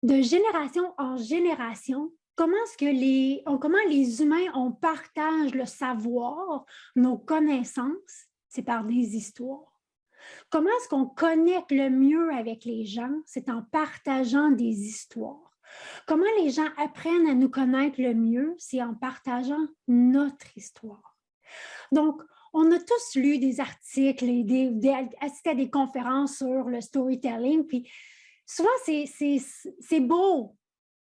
de génération en génération, comment les humains, on partage le savoir, nos connaissances, c'est par des histoires. Comment est-ce qu'on connecte le mieux avec les gens? C'est en partageant des histoires. Comment les gens apprennent à nous connaître le mieux? C'est en partageant notre histoire. Donc, on a tous lu des articles et assisté à des conférences sur le storytelling, puis souvent, c'est beau,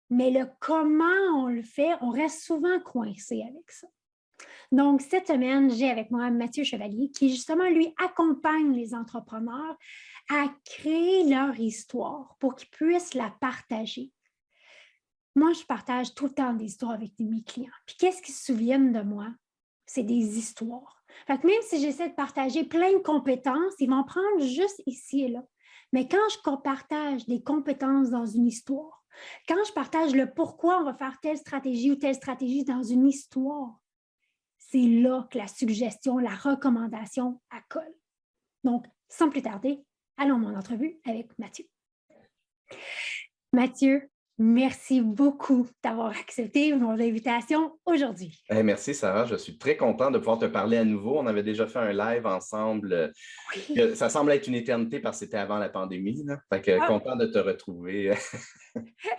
mais le comment on le fait, on reste souvent coincé avec ça. Donc, cette semaine, j'ai avec moi Mathieu Chevalier qui, justement, lui, accompagne les entrepreneurs à créer leur histoire pour qu'ils puissent la partager. Moi, je partage tout le temps des histoires avec mes clients. Puis, qu'est-ce qu'ils se souviennent de moi? C'est des histoires. Fait que même si j'essaie de partager plein de compétences, ils vont prendre juste ici et là. Mais quand je partage des compétences dans une histoire, quand je partage le pourquoi on va faire telle stratégie ou telle stratégie dans une histoire, c'est là que la suggestion, la recommandation, elle colle. Donc, sans plus tarder, allons à mon entrevue avec Mathieu. Mathieu, merci beaucoup d'avoir accepté mon invitation aujourd'hui. Merci Sarah, je suis très content de pouvoir te parler à nouveau. On avait déjà fait un live ensemble. Oui. Ça semble être une éternité parce que c'était avant la pandémie. Là. Fait que content de te retrouver.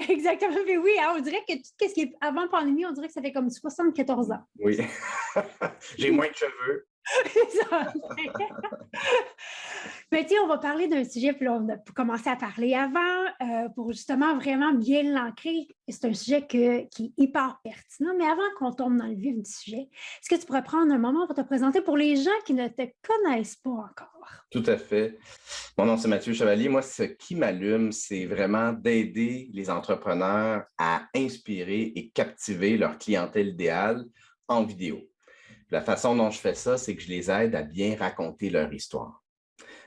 Exactement. Mais oui, hein, on dirait que tout ce qui est avant pandémie, on dirait que ça fait comme 74 ans. Oui. J'ai moins de cheveux. Mais tiens, on va parler d'un sujet, puis là, on a commencé à parler avant, pour justement vraiment bien l'ancrer. C'est un sujet qui est hyper pertinent. Mais avant qu'on tombe dans le vif du sujet, est-ce que tu pourrais prendre un moment pour te présenter pour les gens qui ne te connaissent pas encore? Tout à fait. Mon nom, c'est Mathieu Chevalier. Moi, ce qui m'allume, c'est vraiment d'aider les entrepreneurs à inspirer et captiver leur clientèle idéale en vidéo. La façon dont je fais ça, c'est que je les aide à bien raconter leur histoire.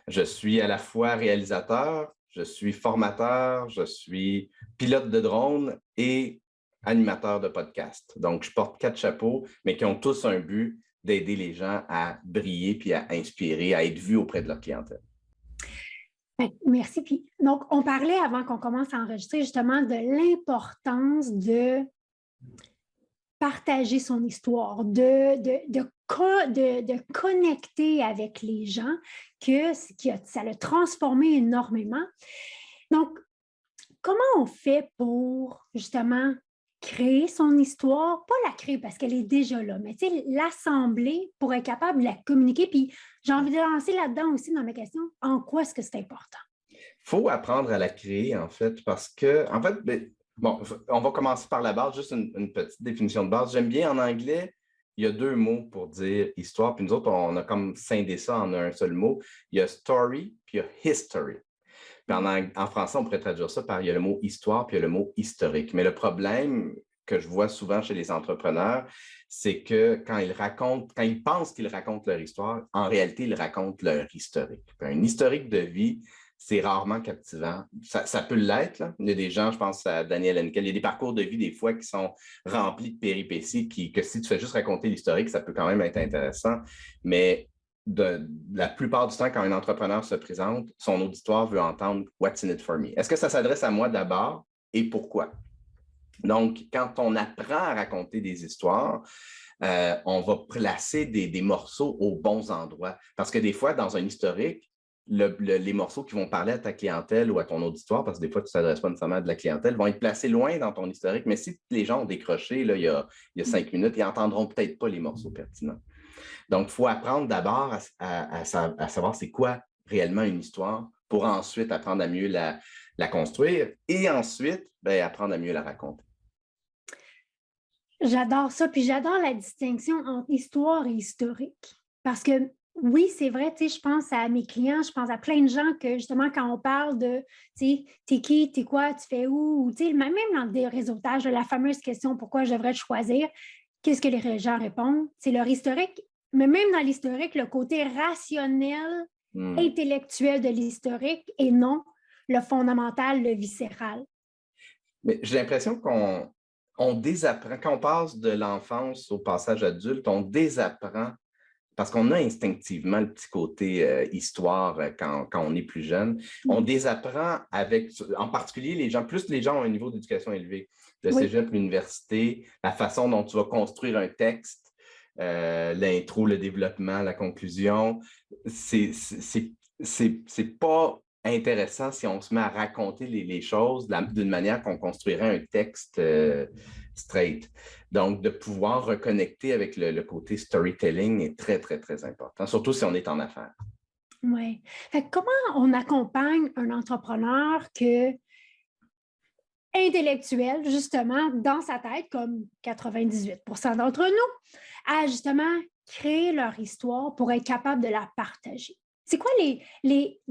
Je suis à la fois réalisateur, je suis formateur, je suis pilote de drone et animateur de podcast. Donc, je porte 4 chapeaux, mais qui ont tous un but d'aider les gens à briller puis à inspirer, à être vus auprès de leur clientèle. Merci. Puis, donc, on parlait avant qu'on commence à enregistrer justement de l'importance de partager son histoire, de connecter avec les gens, ça l'a transformé énormément. Donc, comment on fait pour justement créer son histoire, pas la créer parce qu'elle est déjà là, mais l'assembler pour être capable de la communiquer. Puis j'ai envie de lancer là-dedans aussi dans ma question, en quoi est-ce que c'est important? Il faut apprendre à la créer, en fait, parce que, en fait, bon, on va commencer par la base, juste une petite définition de base. J'aime bien en anglais, il y a 2 mots pour dire histoire, puis nous autres, on a comme scindé ça en un seul mot. Il y a story, puis il y a history. Puis en français, on pourrait traduire ça par il y a le mot histoire, puis il y a le mot historique. Mais le problème que je vois souvent chez les entrepreneurs, c'est que quand ils pensent qu'ils racontent leur histoire, en réalité, ils racontent leur historique. Puis un historique de vie, c'est rarement captivant. Ça peut l'être, là. Il y a des gens, je pense à Daniel Henkel, il y a des parcours de vie des fois qui sont remplis de péripéties, que si tu fais juste raconter l'historique, ça peut quand même être intéressant. Mais la plupart du temps, quand un entrepreneur se présente, son auditoire veut entendre « What's in it for me ». Est-ce que ça s'adresse à moi d'abord et pourquoi? Donc, quand on apprend à raconter des histoires, on va placer des morceaux aux bons endroits. Parce que des fois, dans un historique, les morceaux qui vont parler à ta clientèle ou à ton auditoire, parce que des fois, tu ne t'adresses pas nécessairement à de la clientèle, vont être placés loin dans ton historique. Mais si les gens ont décroché là, il y a 5 minutes, ils n'entendront peut-être pas les morceaux pertinents. Donc, il faut apprendre d'abord à savoir c'est quoi réellement une histoire pour ensuite apprendre à mieux la construire et ensuite apprendre à mieux la raconter. J'adore ça, puis j'adore la distinction entre histoire et historique. Parce que oui, c'est vrai, tu sais, je pense à mes clients, je pense à plein de gens que justement, quand on parle de, tu sais, t'es qui, t'es quoi, tu fais où, ou tu sais, même dans des réseautages, la fameuse question pourquoi je devrais te choisir, qu'est-ce que les gens répondent? C'est leur historique, mais même dans l'historique, le côté rationnel, intellectuel de l'historique et non le fondamental, le viscéral. Mais j'ai l'impression qu'on désapprend, quand on passe de l'enfance au passage adulte, on désapprend parce qu'on a instinctivement le petit côté histoire quand on est plus jeune. On désapprend avec, en particulier plus les gens ont un niveau d'éducation élevé. Le cégep, l'université, la façon dont tu vas construire un texte, l'intro, le développement, la conclusion, c'est pas intéressant si on se met à raconter les choses d'une manière qu'on construirait un texte straight. Donc, de pouvoir reconnecter avec le côté storytelling est très, très, très important, surtout si on est en affaires. Oui. Comment on accompagne un entrepreneur intellectuel, justement, dans sa tête, comme 98% d'entre nous, à justement créer leur histoire pour être capable de la partager? C'est quoi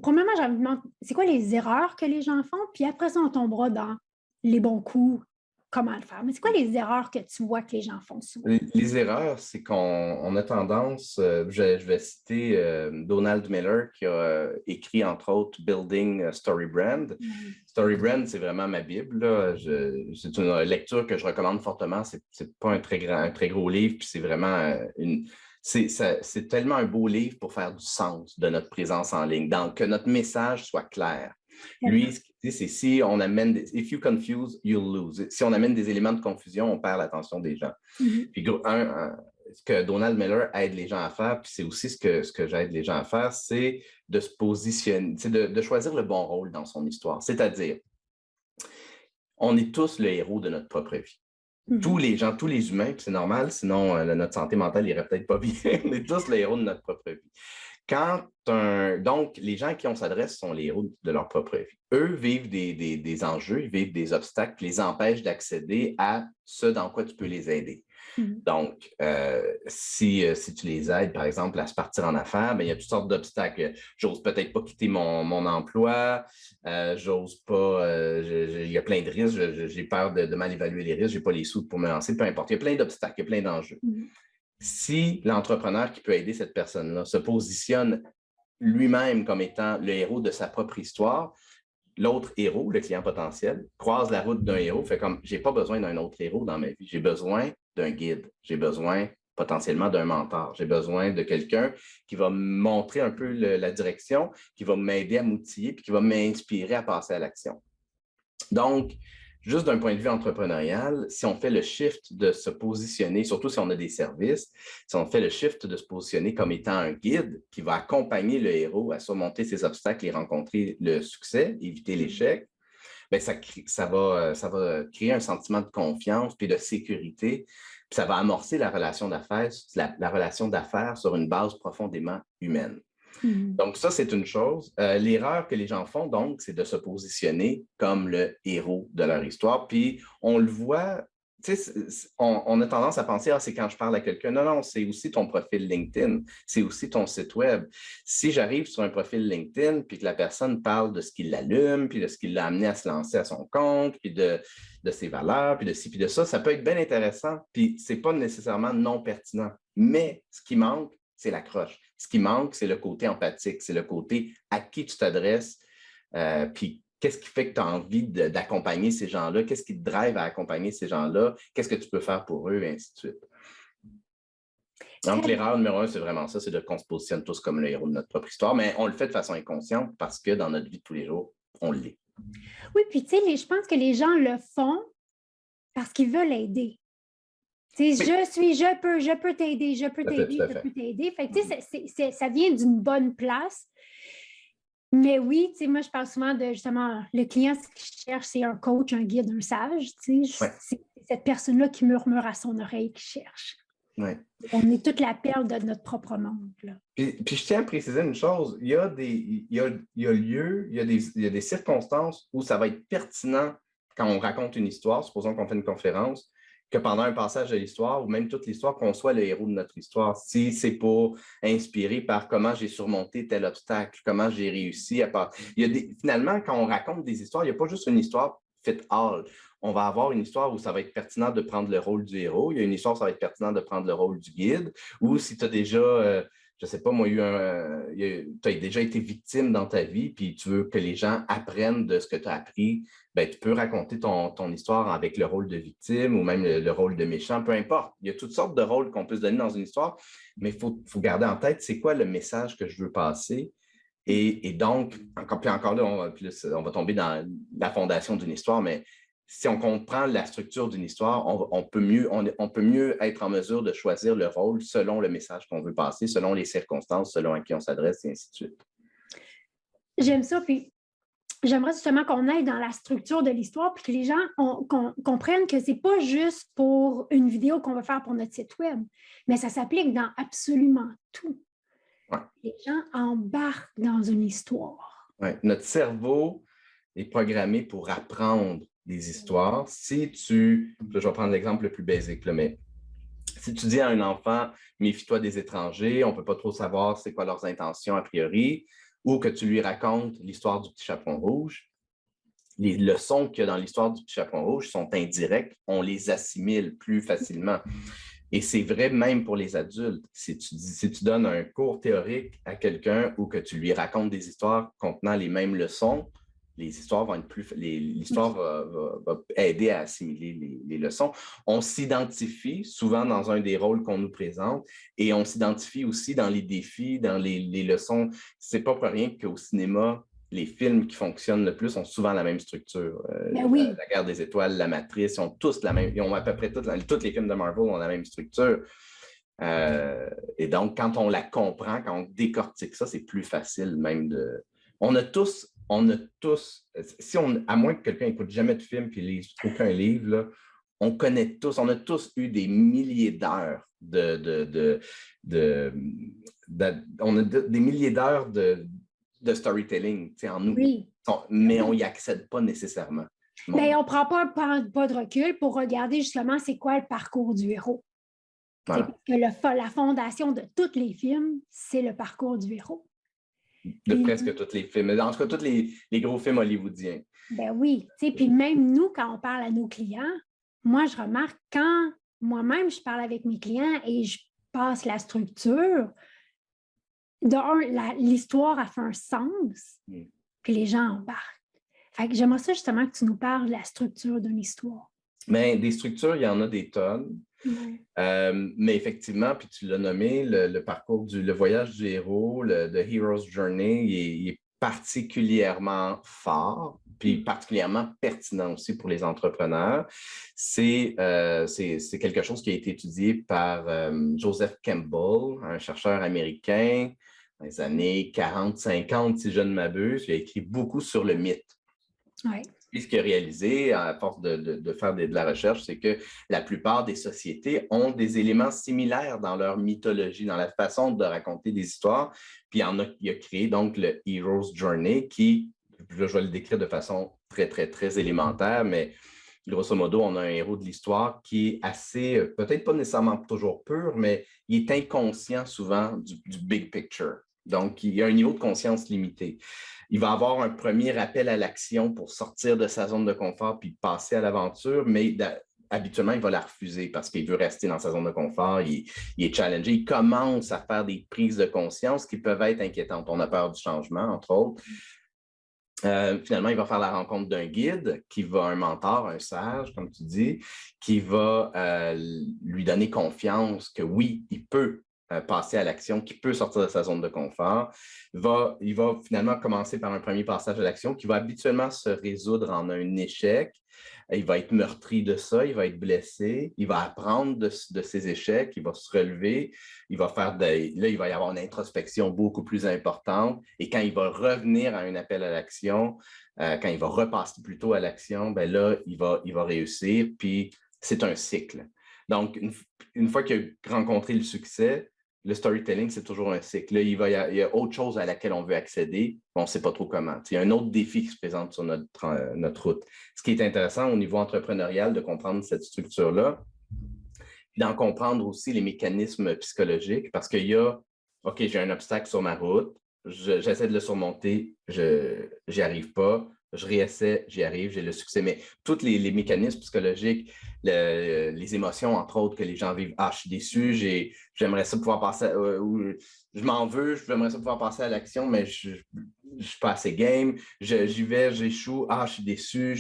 premièrement, j'ai envie de demander, c'est quoi les erreurs que les gens font? Puis après ça, on tombera dans les bons coups, comment le faire. Mais c'est quoi les erreurs que tu vois que les gens font souvent? Les erreurs, c'est qu'on a tendance, je vais citer Donald Miller qui a écrit entre autres Building Story Brand. Story Brand, c'est vraiment ma Bible, là. C'est une lecture que je recommande fortement. C'est pas un très gros livre, puis c'est vraiment c'est tellement un beau livre pour faire du sens de notre présence en ligne, donc que notre message soit clair. Lui, ce qu'il dit, c'est si on amène if you confuse, you'll lose. Si on amène des éléments de confusion, on perd l'attention des gens. Puis ce que Donald Miller aide les gens à faire, puis c'est aussi ce que j'aide les gens à faire, c'est de se positionner, c'est de choisir le bon rôle dans son histoire. C'est-à-dire, on est tous le héros de notre propre vie. Tous les gens, tous les humains, puis c'est normal, sinon notre santé mentale irait peut-être pas bien. On est tous le héros de notre propre vie. Donc, les gens à qui on s'adresse sont les héros de leur propre vie. Eux vivent des enjeux, ils vivent des obstacles qui les empêchent d'accéder à ce dans quoi tu peux les aider. Donc, si tu les aides, par exemple, à se partir en affaires, bien, il y a toutes sortes d'obstacles. J'ose peut-être pas quitter mon emploi, j'ose pas, il y a plein de risques, j'ai peur de mal évaluer les risques, j'ai pas les sous pour me lancer, peu importe. Il y a plein d'obstacles, il y a plein d'enjeux. Si l'entrepreneur qui peut aider cette personne-là se positionne lui-même comme étant le héros de sa propre histoire, l'autre héros, le client potentiel, croise la route d'un héros, fait comme j'ai pas besoin d'un autre héros dans ma vie, j'ai besoin d'un guide, j'ai besoin potentiellement d'un mentor, j'ai besoin de quelqu'un qui va me montrer un peu la direction, qui va m'aider à m'outiller, puis qui va m'inspirer à passer à l'action. Donc, juste d'un point de vue entrepreneurial, si on fait le shift de se positionner, surtout si on a des services, si on fait le shift de se positionner comme étant un guide qui va accompagner le héros à surmonter ses obstacles et rencontrer le succès, éviter l'échec, bien, ça va créer un sentiment de confiance puis de sécurité, puis ça va amorcer la relation d'affaires, la relation d'affaires sur une base profondément humaine. Donc, ça, c'est une chose. L'erreur que les gens font, donc, c'est de se positionner comme le héros de leur histoire. Puis, on le voit, tu sais, on a tendance à penser, c'est quand je parle à quelqu'un. Non, non, c'est aussi ton profil LinkedIn. C'est aussi ton site web. Si j'arrive sur un profil LinkedIn, puis que la personne parle de ce qui l'allume, puis de ce qui l'a amené à se lancer à son compte, puis de ses valeurs, puis de ci, puis de ça peut être bien intéressant. Puis, c'est pas nécessairement non pertinent. Mais ce qui manque, c'est l'accroche. Ce qui manque, c'est le côté empathique, c'est le côté à qui tu t'adresses, puis qu'est-ce qui fait que tu as envie d'accompagner ces gens-là, qu'est-ce qui te drive à accompagner ces gens-là, qu'est-ce que tu peux faire pour eux, et ainsi de suite. Donc, l'erreur numéro 1, c'est vraiment ça, c'est qu'on se positionne tous comme le héros de notre propre histoire, mais on le fait de façon inconsciente parce que dans notre vie de tous les jours, on l'est. Oui, puis tu sais, je pense que les gens le font parce qu'ils veulent aider. Oui. Je peux t'aider, je peux t'aider. Fait que, ça vient d'une bonne place. Mais oui, moi, je parle souvent de justement le client, ce qu'il cherche, c'est un coach, un guide, un sage. C'est cette personne-là qui murmure à son oreille qui cherche. Ouais. On est toute la perle de notre propre monde. Là. Puis je tiens à préciser une chose, il y a des circonstances où ça va être pertinent quand on raconte une histoire, supposons qu'on fait une conférence, que pendant un passage de l'histoire ou même toute l'histoire, qu'on soit le héros de notre histoire. Si c'est pour inspirer par comment j'ai surmonté tel obstacle, comment j'ai réussi à part. Finalement, quand on raconte des histoires, il n'y a pas juste une histoire fit all. On va avoir une histoire où ça va être pertinent de prendre le rôle du héros. Il y a une histoire où ça va être pertinent de prendre le rôle du guide. Ou si tu as déjà je ne sais pas, moi, tu as déjà été victime dans ta vie, puis tu veux que les gens apprennent de ce que tu as appris, ben, tu peux raconter ton histoire avec le rôle de victime ou même le rôle de méchant, peu importe. Il y a toutes sortes de rôles qu'on peut se donner dans une histoire, mais il faut garder en tête, c'est quoi le message que je veux passer. Et donc, encore là, on va tomber dans la fondation d'une histoire, mais si on comprend la structure d'une histoire, on peut mieux être en mesure de choisir le rôle selon le message qu'on veut passer, selon les circonstances, selon à qui on s'adresse, et ainsi de suite. J'aime ça, puis j'aimerais justement qu'on aille dans la structure de l'histoire, puis que les gens comprennent que ce n'est pas juste pour une vidéo qu'on va faire pour notre site web, mais ça s'applique dans absolument tout. Ouais. Les gens embarquent dans une histoire. Ouais. Notre cerveau est programmé pour apprendre des histoires. Je vais prendre l'exemple le plus basique, mais si tu dis à un enfant, méfie-toi des étrangers, on ne peut pas trop savoir c'est quoi leurs intentions a priori, ou que tu lui racontes l'histoire du petit chaperon rouge, les leçons qu'il y a dans l'histoire du petit chaperon rouge sont indirectes, on les assimile plus facilement. Et c'est vrai même pour les adultes. Si tu donnes un cours théorique à quelqu'un ou que tu lui racontes des histoires contenant les mêmes leçons, l'histoire va aider à assimiler les leçons. On s'identifie souvent dans un des rôles qu'on nous présente et on s'identifie aussi dans les défis, dans les leçons. C'est pas pour rien qu'au cinéma, les films qui fonctionnent le plus ont souvent la même structure. Oui. La Guerre des Étoiles, La Matrice, ils ont tous la même. Ils ont à peu près tous les films de Marvel ont la même structure. Et donc, quand on la comprend, quand on décortique ça, c'est plus facile même de. On a tous, à moins que quelqu'un n'écoute jamais de film et lise aucun livre, là, on a tous eu des milliers d'heures on a des milliers d'heures de storytelling en nous, oui. Mais on n'y accède pas nécessairement. Bien, on ne prend pas de recul pour regarder justement c'est quoi le parcours du héros. Voilà. Parce que la fondation de tous les films, c'est le parcours du héros. De presque tous les films, en tout cas tous les gros films hollywoodiens. Ben oui, puis même nous, quand on parle à nos clients, moi, je remarque quand moi-même, je parle avec mes clients et je passe la structure, l'histoire a fait un sens, puis les gens embarquent. Fait que j'aimerais ça justement que tu nous parles de la structure d'une histoire. Bien, des structures, il y en a des tonnes. Mais effectivement, puis tu l'as nommé, le parcours le voyage du héros, The Hero's Journey, il est particulièrement fort, puis particulièrement pertinent aussi pour les entrepreneurs. C'est quelque chose qui a été étudié par Joseph Campbell, un chercheur américain dans les années 40-50, si je ne m'abuse. Il a écrit beaucoup sur le mythe. Oui. Puis ce qu'il a réalisé, à force de faire de la recherche, c'est que la plupart des sociétés ont des éléments similaires dans leur mythologie, dans la façon de raconter des histoires. Puis il a créé donc le Hero's Journey qui, là, je vais le décrire de façon très, très, très élémentaire, mais grosso modo, on a un héros de l'histoire qui est assez, peut-être pas nécessairement toujours pur, mais il est inconscient souvent du big picture. Donc, il y a un niveau de conscience limité. Il va avoir un premier appel à l'action pour sortir de sa zone de confort puis passer à l'aventure, mais habituellement, il va la refuser parce qu'il veut rester dans sa zone de confort, il est challengé, il commence à faire des prises de conscience qui peuvent être inquiétantes. On a peur du changement, entre autres. Finalement, il va faire la rencontre d'un guide, un mentor, un sage, comme tu dis, qui va lui donner confiance que oui, il peut passer à l'action, qui peut sortir de sa zone de confort. Il va finalement commencer par un premier passage à l'action qui va habituellement se résoudre en un échec. Il va être meurtri de ça, il va être blessé, il va apprendre de ses échecs, il va se relever, il va il va y avoir une introspection beaucoup plus importante. Et quand il va revenir à un appel à l'action, quand il va repasser plutôt à l'action, ben là, il va réussir. Puis c'est un cycle. Donc, une fois qu'il a rencontré le succès, le storytelling, c'est toujours un cycle. Là, il y a autre chose à laquelle on veut accéder, mais on ne sait pas trop comment. Il y a un autre défi qui se présente sur notre route. Ce qui est intéressant au niveau entrepreneurial de comprendre cette structure-là, d'en comprendre aussi les mécanismes psychologiques, parce qu'il y a, OK, j'ai un obstacle sur ma route, j'essaie de le surmonter, j'y arrive pas, je réessaie, j'y arrive, j'ai le succès. Mais tous les mécanismes psychologiques, les émotions, entre autres, que les gens vivent, je suis déçu, j'aimerais ça pouvoir passer, ou je m'en veux, j'aimerais ça pouvoir passer à l'action, mais je ne suis pas assez game, j'y vais, j'échoue, je suis déçu,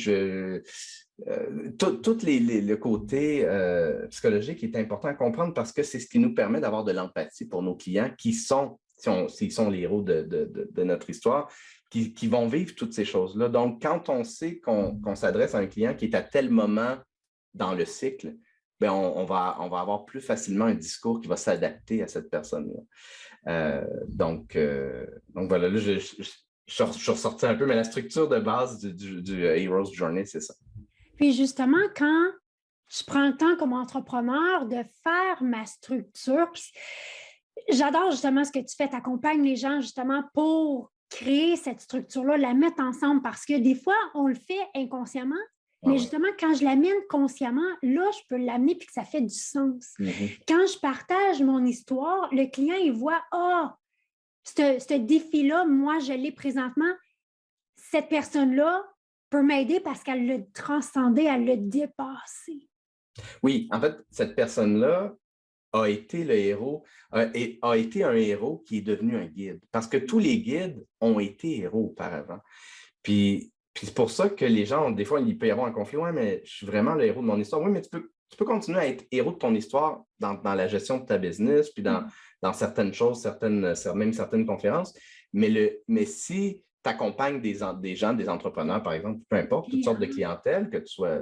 tout le côté psychologique est important à comprendre parce que c'est ce qui nous permet d'avoir de l'empathie pour nos clients qui sont, s'ils sont les héros de notre histoire, qui vont vivre toutes ces choses-là. Donc, quand on sait qu'on s'adresse à un client qui est à tel moment dans le cycle, bien, on va avoir plus facilement un discours qui va s'adapter à cette personne-là. Donc voilà, là, je suis ressorti un peu, mais la structure de base du Hero's Journey, c'est ça. Puis justement, quand je prends le temps comme entrepreneur de faire ma structure, j'adore justement ce que tu fais, tu accompagnes les gens justement pour créer cette structure-là, la mettre ensemble, parce que des fois, on le fait inconsciemment, mais justement, quand je l'amène consciemment, là, je peux l'amener puis que ça fait du sens. Quand je partage mon histoire, le client, il voit, ce défi-là, moi, je l'ai présentement, cette personne-là peut m'aider parce qu'elle l'a transcendé, elle l'a dépassé. Oui, en fait, cette personne-là a été le héros, a été un héros qui est devenu un guide. Parce que tous les guides ont été héros auparavant. Puis c'est pour ça que les gens, des fois, ils peut y avoir un conflit. Ouais, mais je suis vraiment le héros de mon histoire. Oui, mais tu peux continuer à être héros de ton histoire dans la gestion de ta business, puis dans certaines choses, même certaines conférences. Mais si tu accompagnes des gens, des entrepreneurs, par exemple, peu importe, toutes sortes de clientèle, que tu sois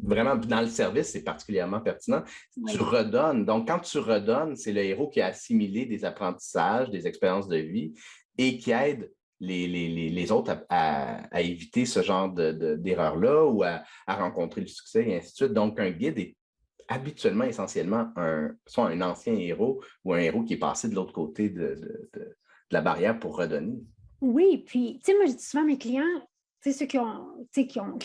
vraiment dans le service, c'est particulièrement pertinent. Oui. Tu redonnes. Donc, quand tu redonnes, c'est le héros qui a assimilé des apprentissages, des expériences de vie et qui aide les autres à éviter ce genre d'erreurs-là ou à rencontrer le succès et ainsi de suite. Donc, un guide est habituellement, essentiellement, soit un ancien héros ou un héros qui est passé de l'autre côté de la barrière pour redonner. Oui, puis, tu sais, moi, je dis souvent à mes clients, tu sais, ceux qui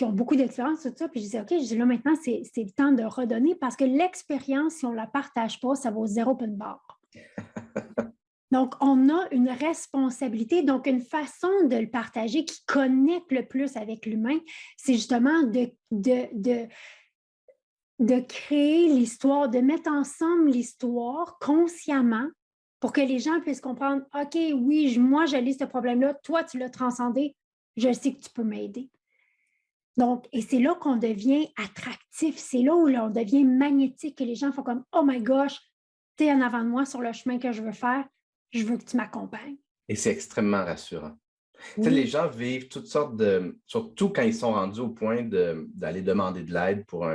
ont beaucoup d'expérience, tout ça, puis je dis, OK, je dis là, maintenant, c'est le temps de redonner parce que l'expérience, si on ne la partage pas, ça vaut 0 open bar. Donc, on a une responsabilité, donc une façon de le partager qui connecte le plus avec l'humain, c'est justement de créer l'histoire, de mettre ensemble l'histoire consciemment pour que les gens puissent comprendre, OK, oui, moi, je lis ce problème-là, toi, tu l'as transcendé, je sais que tu peux m'aider. Donc, et c'est là qu'on devient attractif, c'est là où on devient magnétique, que les gens font comme, oh my gosh, tu es en avant de moi sur le chemin que je veux faire, je veux que tu m'accompagnes. Et c'est extrêmement rassurant. Oui. Les gens vivent toutes sortes surtout quand ils sont rendus au point d'aller demander de l'aide pour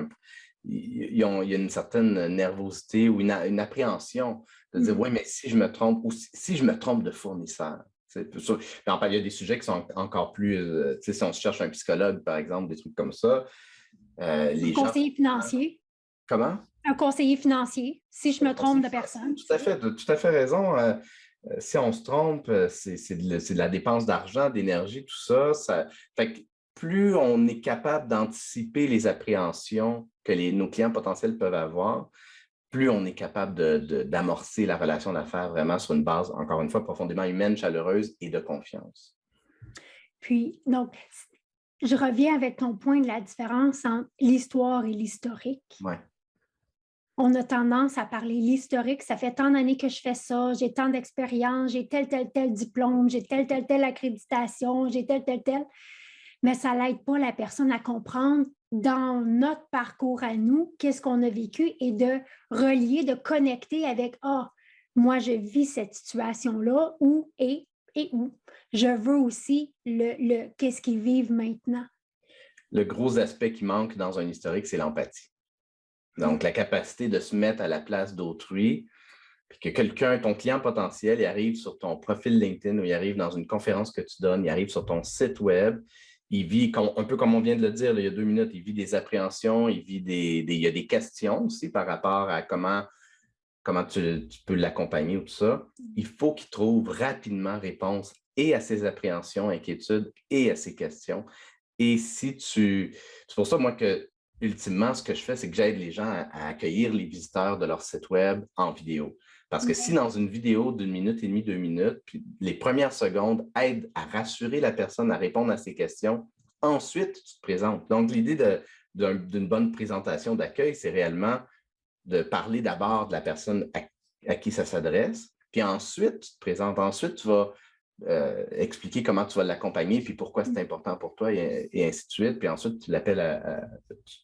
il y a une certaine nervosité ou une appréhension de dire, oui, mais si je me trompe, ou si je me trompe de fournisseur. Il y a des sujets qui sont encore plus, si on se cherche un psychologue, par exemple, des trucs comme ça. Un conseiller financier. Comment? Un conseiller financier, si je me trompe de personne. Tout à fait raison. Si on se trompe, c'est de la dépense d'argent, d'énergie, tout ça. Fait que plus on est capable d'anticiper les appréhensions que nos clients potentiels peuvent avoir, plus on est capable d'amorcer la relation d'affaires vraiment sur une base, encore une fois, profondément humaine, chaleureuse et de confiance. Puis, donc, je reviens avec ton point de la différence entre l'histoire et l'historique. Ouais. On a tendance à parler l'historique. Ça fait tant d'années que je fais ça, j'ai tant d'expérience, j'ai tel diplôme, j'ai telle accréditation, j'ai tel. Mais ça n'aide pas la personne à comprendre dans notre parcours à nous, qu'est-ce qu'on a vécu et de relier, de connecter avec moi, je vis cette situation-là où et où. Je veux aussi qu'est-ce qu'ils vivent maintenant. Le gros aspect qui manque dans un historique, c'est l'empathie. Donc, la capacité de se mettre à la place d'autrui, puis que quelqu'un, ton client potentiel, il arrive sur ton profil LinkedIn ou il arrive dans une conférence que tu donnes, il arrive sur ton site web, il vit, un peu comme on vient de le dire là, il y a 2 minutes, il vit des appréhensions, il y a des questions aussi par rapport à comment tu peux l'accompagner ou tout ça. Il faut qu'il trouve rapidement réponse et à ses appréhensions, inquiétudes et à ses questions. Et c'est pour ça, moi, que ultimement, ce que je fais, c'est que j'aide les gens à accueillir les visiteurs de leur site web en vidéo. Parce que si dans une vidéo d'1 minute et demie, 2 minutes, puis les premières secondes aident à rassurer la personne, à répondre à ses questions, ensuite, tu te présentes. Donc, l'idée d'une bonne présentation d'accueil, c'est réellement de parler d'abord de la personne à qui ça s'adresse, puis ensuite, tu te présentes. Ensuite, tu vas expliquer comment tu vas l'accompagner, puis pourquoi c'est important pour toi, et ainsi de suite. Puis ensuite, tu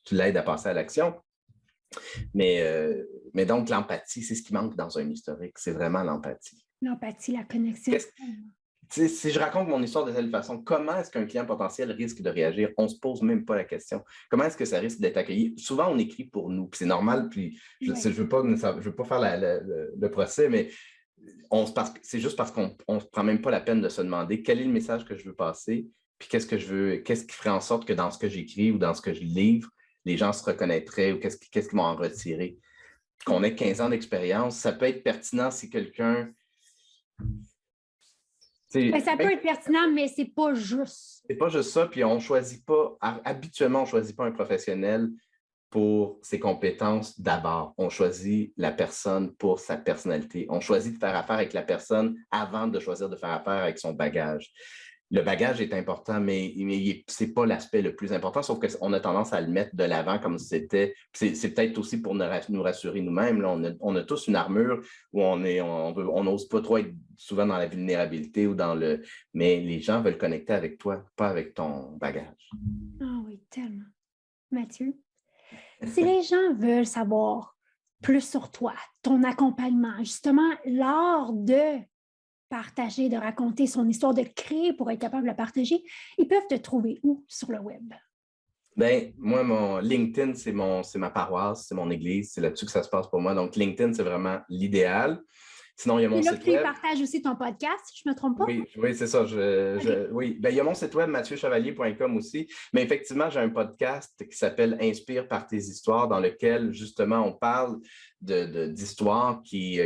tu l'aides à passer à l'action. Mais donc, l'empathie, c'est ce qui manque dans un historique. C'est vraiment l'empathie. L'empathie, la connexion. Si je raconte mon histoire de telle façon, comment est-ce qu'un client potentiel risque de réagir? On ne se pose même pas la question. Comment est-ce que ça risque d'être accueilli? Souvent, on écrit pour nous, puis c'est normal, puis je ne veux pas faire le procès, mais c'est juste parce qu'on ne se prend même pas la peine de se demander quel est le message que je veux passer, puis qu'est-ce qui ferait en sorte que dans ce que j'écris ou dans ce que je livre, les gens se reconnaîtraient ou qu'est-ce qu'ils vont en retirer. Qu'on ait 15 ans d'expérience, ça peut être pertinent si quelqu'un... Ça peut être pertinent, mais c'est pas juste. C'est pas juste ça, puis habituellement, on ne choisit pas un professionnel pour ses compétences d'abord. On choisit la personne pour sa personnalité. On choisit de faire affaire avec la personne avant de choisir de faire affaire avec son bagage. Le bagage est important, mais ce n'est pas l'aspect le plus important, sauf qu'on a tendance à le mettre de l'avant comme si c'était... C'est peut-être aussi pour nous rassurer nous-mêmes. Là, on a tous une armure où on n'ose pas trop être souvent dans la vulnérabilité ou mais les gens veulent connecter avec toi, pas avec ton bagage. Ah oui, tellement. Mathieu, si les gens veulent savoir plus sur toi, ton accompagnement, justement, l'art de partager, de raconter son histoire, de créer pour être capable de la partager, ils peuvent te trouver où sur le web? Ben, moi, mon LinkedIn, c'est ma paroisse, c'est mon église, c'est là-dessus que ça se passe pour moi. Donc, LinkedIn, c'est vraiment l'idéal. Sinon, il y a mon site web. Et là, tu partages aussi ton podcast, si je ne me trompe pas? Oui, c'est ça. Oui. Ben, il y a mon site web, mathieuchevalier.com aussi. Mais effectivement, j'ai un podcast qui s'appelle « Inspire par tes histoires » dans lequel, justement, on parle d'histoires qui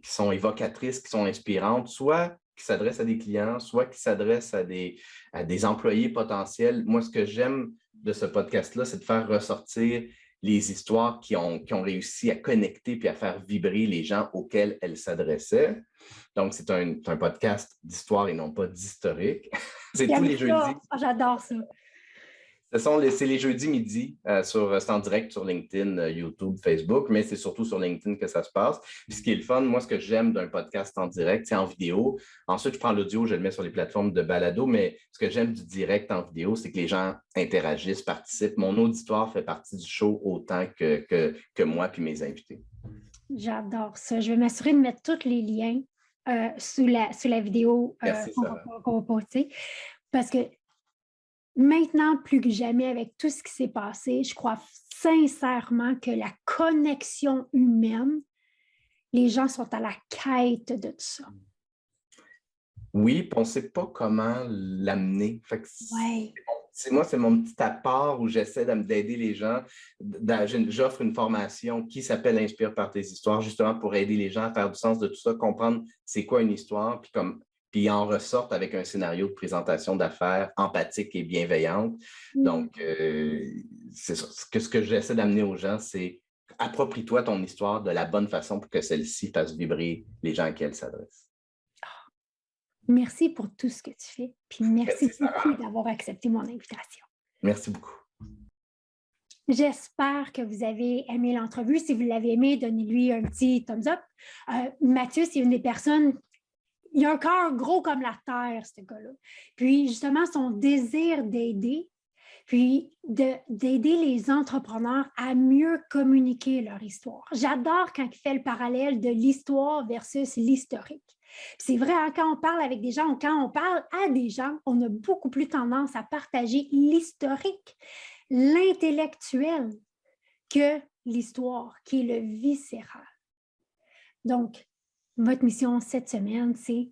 sont évocatrices, qui sont inspirantes, soit qui s'adressent à des clients, soit qui s'adressent à des employés potentiels. Moi, ce que j'aime de ce podcast-là, c'est de faire ressortir les histoires qui ont réussi à connecter puis à faire vibrer les gens auxquels elles s'adressaient. Donc, c'est un podcast d'histoire et non pas d'historique. C'est tous les jeudis. J'adore ça. C'est les jeudis midi, c'est en direct sur LinkedIn, YouTube, Facebook, mais c'est surtout sur LinkedIn que ça se passe. Puis ce qui est le fun, moi, ce que j'aime d'un podcast en direct, c'est en vidéo. Ensuite, je prends l'audio, je le mets sur les plateformes de balado, mais ce que j'aime du direct en vidéo, c'est que les gens interagissent, participent. Mon auditoire fait partie du show autant que moi puis mes invités. J'adore ça. Je vais m'assurer de mettre tous les liens sous la vidéo qu'on va poster. Parce que maintenant, plus que jamais, avec tout ce qui s'est passé, je crois sincèrement que la connexion humaine, les gens sont à la quête de tout ça. Oui, puis on ne sait pas comment l'amener. Ouais. Moi, c'est mon petit apport où j'essaie d'aider les gens. J'offre une formation qui s'appelle « Inspire par tes histoires », justement pour aider les gens à faire du sens de tout ça, comprendre c'est quoi une histoire, puis en ressortent avec un scénario de présentation d'affaires empathique et bienveillante. Donc, c'est ça. Ce que j'essaie d'amener aux gens, c'est approprie-toi ton histoire de la bonne façon pour que celle-ci fasse vibrer les gens à qui elle s'adresse. Merci pour tout ce que tu fais. Puis merci beaucoup d'avoir accepté mon invitation. Merci beaucoup. J'espère que vous avez aimé l'entrevue. Si vous l'avez aimé, donnez-lui un petit thumbs up. Mathieu, c'est une des personnes... Il a un cœur gros comme la terre, ce gars-là. Puis, justement, son désir d'aider, puis d'aider les entrepreneurs à mieux communiquer leur histoire. J'adore quand il fait le parallèle de l'histoire versus l'historique. C'est vrai, hein, quand on parle avec des gens, quand on parle à des gens, on a beaucoup plus tendance à partager l'historique, l'intellectuel, que l'histoire, qui est le viscéral. Donc, votre mission cette semaine, c'est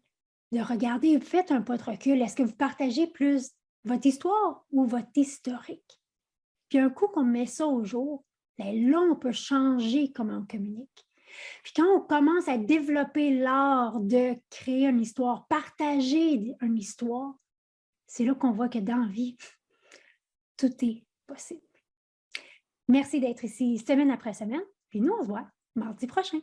de regarder, faites un pas de recul. Est-ce que vous partagez plus votre histoire ou votre historique? Puis un coup qu'on met ça au jour, bien là, on peut changer comment on communique. Puis quand on commence à développer l'art de créer une histoire, partager une histoire, c'est là qu'on voit que dans la vie, tout est possible. Merci d'être ici semaine après semaine. Puis nous, on se voit mardi prochain.